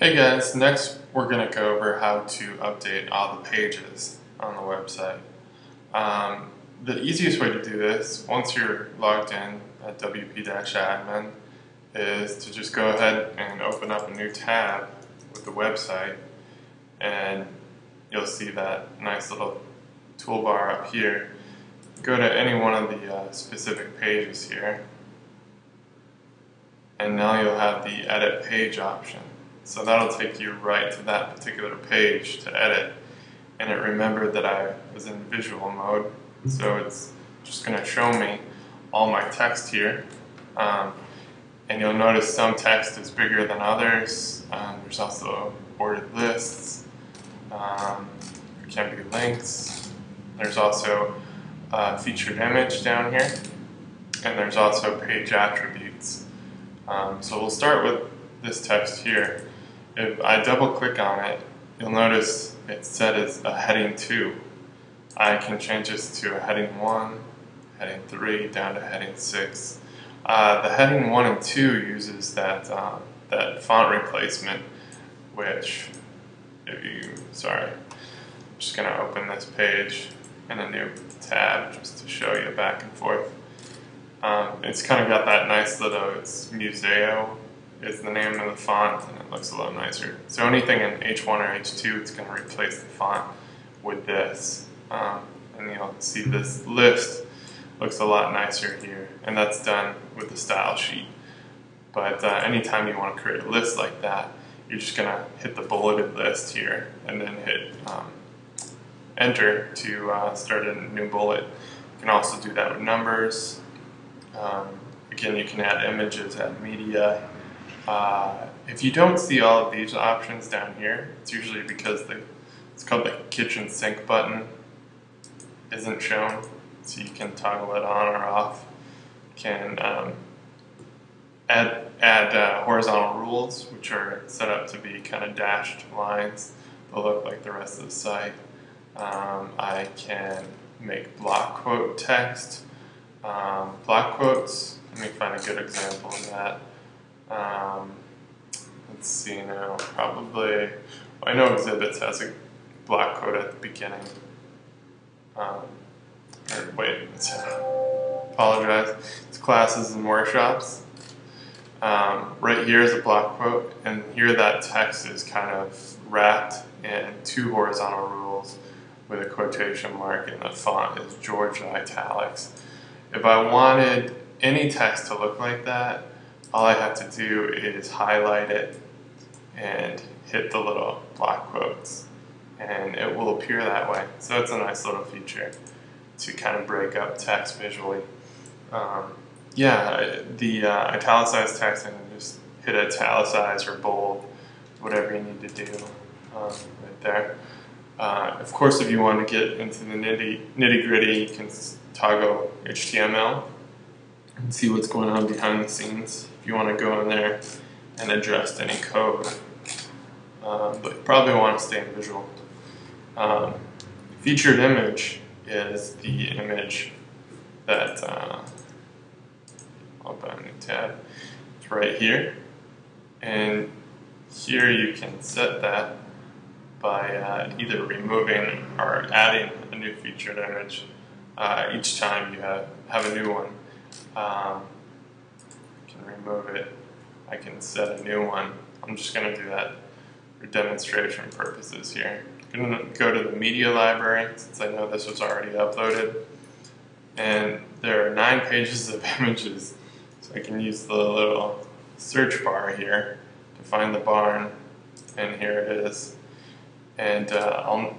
Hey guys, next we're going to go over how to update all the pages on the website. The easiest way to do this, once you're logged in at wp-admin, is to just go ahead and open up a new tab with the website, and you'll see that nice little toolbar up here. Go to any one of the specific pages here, and now you'll have the edit page option. So that'll take you right to that particular page to edit. And it remembered that I was in visual mode, so it's just going to show me all my text here. And you'll notice some text is bigger than others. There's also ordered lists. There can be links. There's also a featured image down here. And there's also page attributes. So we'll start with this text here. If I double click on it, you'll notice it's set as a heading 2. I can change this to a heading 1, heading 3, down to heading 6. The heading 1 and 2 uses that font replacement, which, I'm just going to open this page in a new tab just to show you back and forth. It's kind of got that nice little, it's Museo is the name of the font, and it looks a lot nicer. So anything in H1 or H2, it's going to replace the font with this. And you'll see this list looks a lot nicer here, and that's done with the style sheet. But anytime you want to create a list like that, you're just going to hit the bulleted list here, and then hit enter to start a new bullet. You can also do that with numbers. Again, you can add images, add media. If you don't see all of these options down here, it's usually because it's called the kitchen sink button isn't shown, so you can toggle it on or off. You can add horizontal rules, which are set up to be kind of dashed lines. They'll look like the rest of the site. I can make block quote text. Block quotes, let me find a good example of that. Let's see now, probably, I know Exhibits has a block quote at the beginning. Apologize. It's classes and workshops. Right here is a block quote, and here that text is kind of wrapped in 2 horizontal rules with a quotation mark, and the font is Georgia italics. If I wanted any text to look like that, all I have to do is highlight it and hit the little block quotes, and it will appear that way. So it's a nice little feature to kind of break up text visually. The italicized text, I can just hit italicize or bold, whatever you need to do right there. Of course, if you want to get into the nitty-gritty, you can toggle HTML and see what's going on behind the scenes if you want to go in there and adjust any code. But you probably want to stay in visual. Featured image is the image that, I'll open a new tab, it's right here. And here you can set that by either removing or adding a new featured image each time you have a new one. I can remove it. I can set a new one. I'm just going to do that for demonstration purposes here. I'm going to go to the media library since I know this was already uploaded. And there are 9 pages of images. So I can use the little search bar here to find the barn. And here it is. And I'll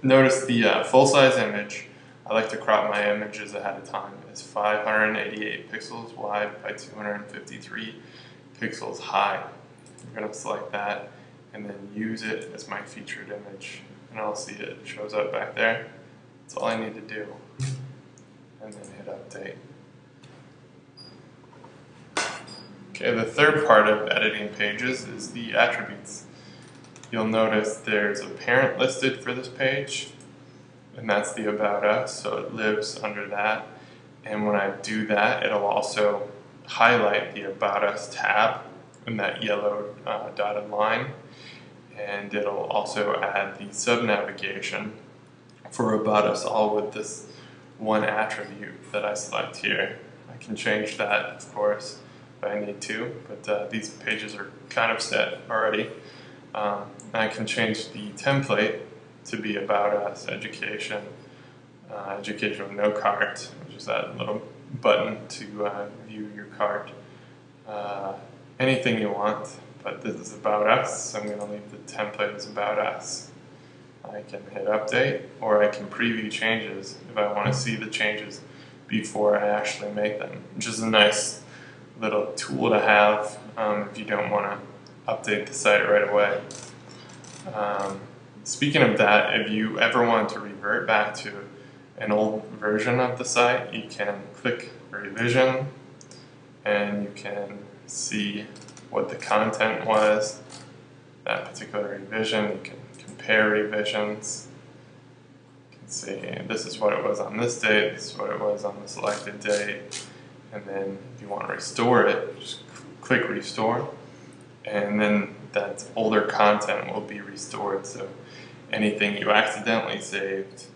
notice the full-size image. I like to crop my images ahead of time. It's 588 pixels wide by 253 pixels high. I'm going to select that and then use it as my featured image. And I'll see it shows up back there. That's all I need to do. And then hit update. Okay, the third part of editing pages is the attributes. You'll notice there's a parent listed for this page, and that's the About Us, so it lives under that. And when I do that, it'll also highlight the About Us tab in that yellow dotted line, and it'll also add the sub-navigation for About Us All with this one attribute that I select here. I can change that, of course, if I need to, but these pages are kind of set already. I can change the template to be About Us, Education, Education with no cart, which is that little button to view your cart. Anything you want, but this is About Us, so I'm going to leave the template as About Us. I can hit update, or I can preview changes if I want to see the changes before I actually make them, which is a nice little tool to have if you don't want to update the site right away. Speaking of that, if you ever want to revert back to an old version of the site, you can click revision and you can see what the content was, that particular revision. You can compare revisions. You can see this is what it was on this date, this is what it was on the selected date, and then if you want to restore it, just click restore, and then that older content will be restored, so anything you accidentally saved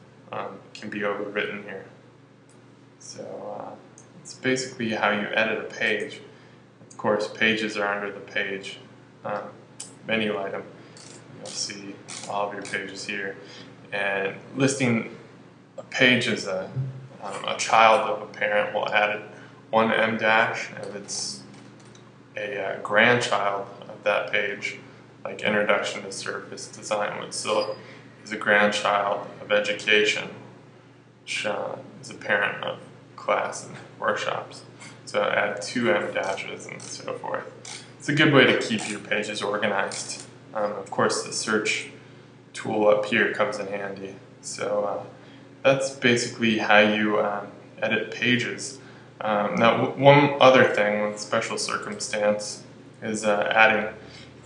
can be overwritten here. So it's basically how you edit a page. Of course, pages are under the page menu item. You'll see all of your pages here. And listing a page as a child of a parent will add one M dash. If it's a grandchild of that page, like Introduction to Surface Design, which still is a grandchild of Education, which is a parent of class and workshops. So add 2 M dashes and so forth. It's a good way to keep your pages organized. Of course, the search tool up here comes in handy. So that's basically how you edit pages. Now, one other thing, one special circumstance, is adding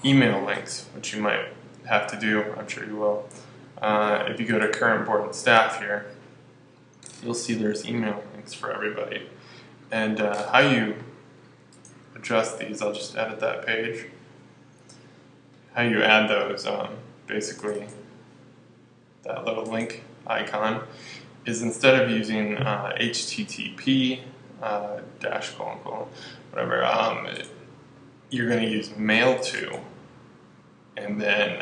email links, which you might have to do. I'm sure you will. If you go to Current Board and Staff here, you'll see there's email links for everybody. And how you adjust these, I'll just edit that page. How you add those, basically, that little link icon, is instead of using HTTP dash colon colon, whatever, you're going to use mail to, and then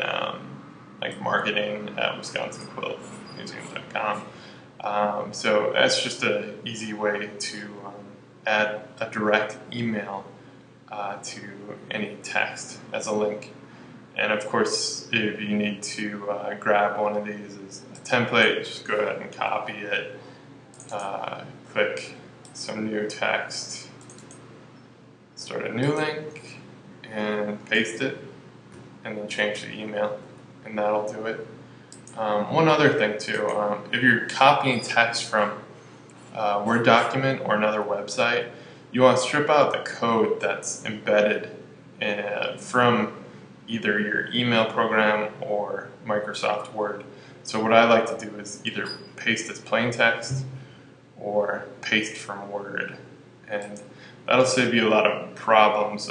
like marketing at wisconsinquiltmuseum.com. So that's just an easy way to add a direct email to any text as a link. And of course, if you need to grab one of these as a template, just go ahead and copy it, click some new text, start a new link, and paste it, and then change the email, and that'll do it. One other thing too, if you're copying text from a Word document or another website, you want to strip out the code that's embedded from either your email program or Microsoft Word. So what I like to do is either paste as plain text or paste from Word, and that'll save you a lot of problems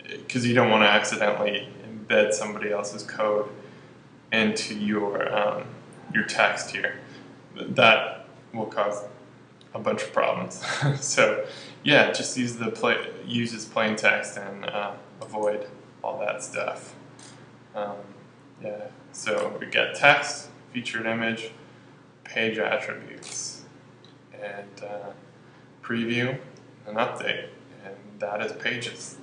because you don't want to accidentally embed somebody else's code into your text here. That will cause a bunch of problems. So yeah, just use as plain text and avoid all that stuff. Yeah, so we got text, featured image, page attributes, and preview and update, and that is pages.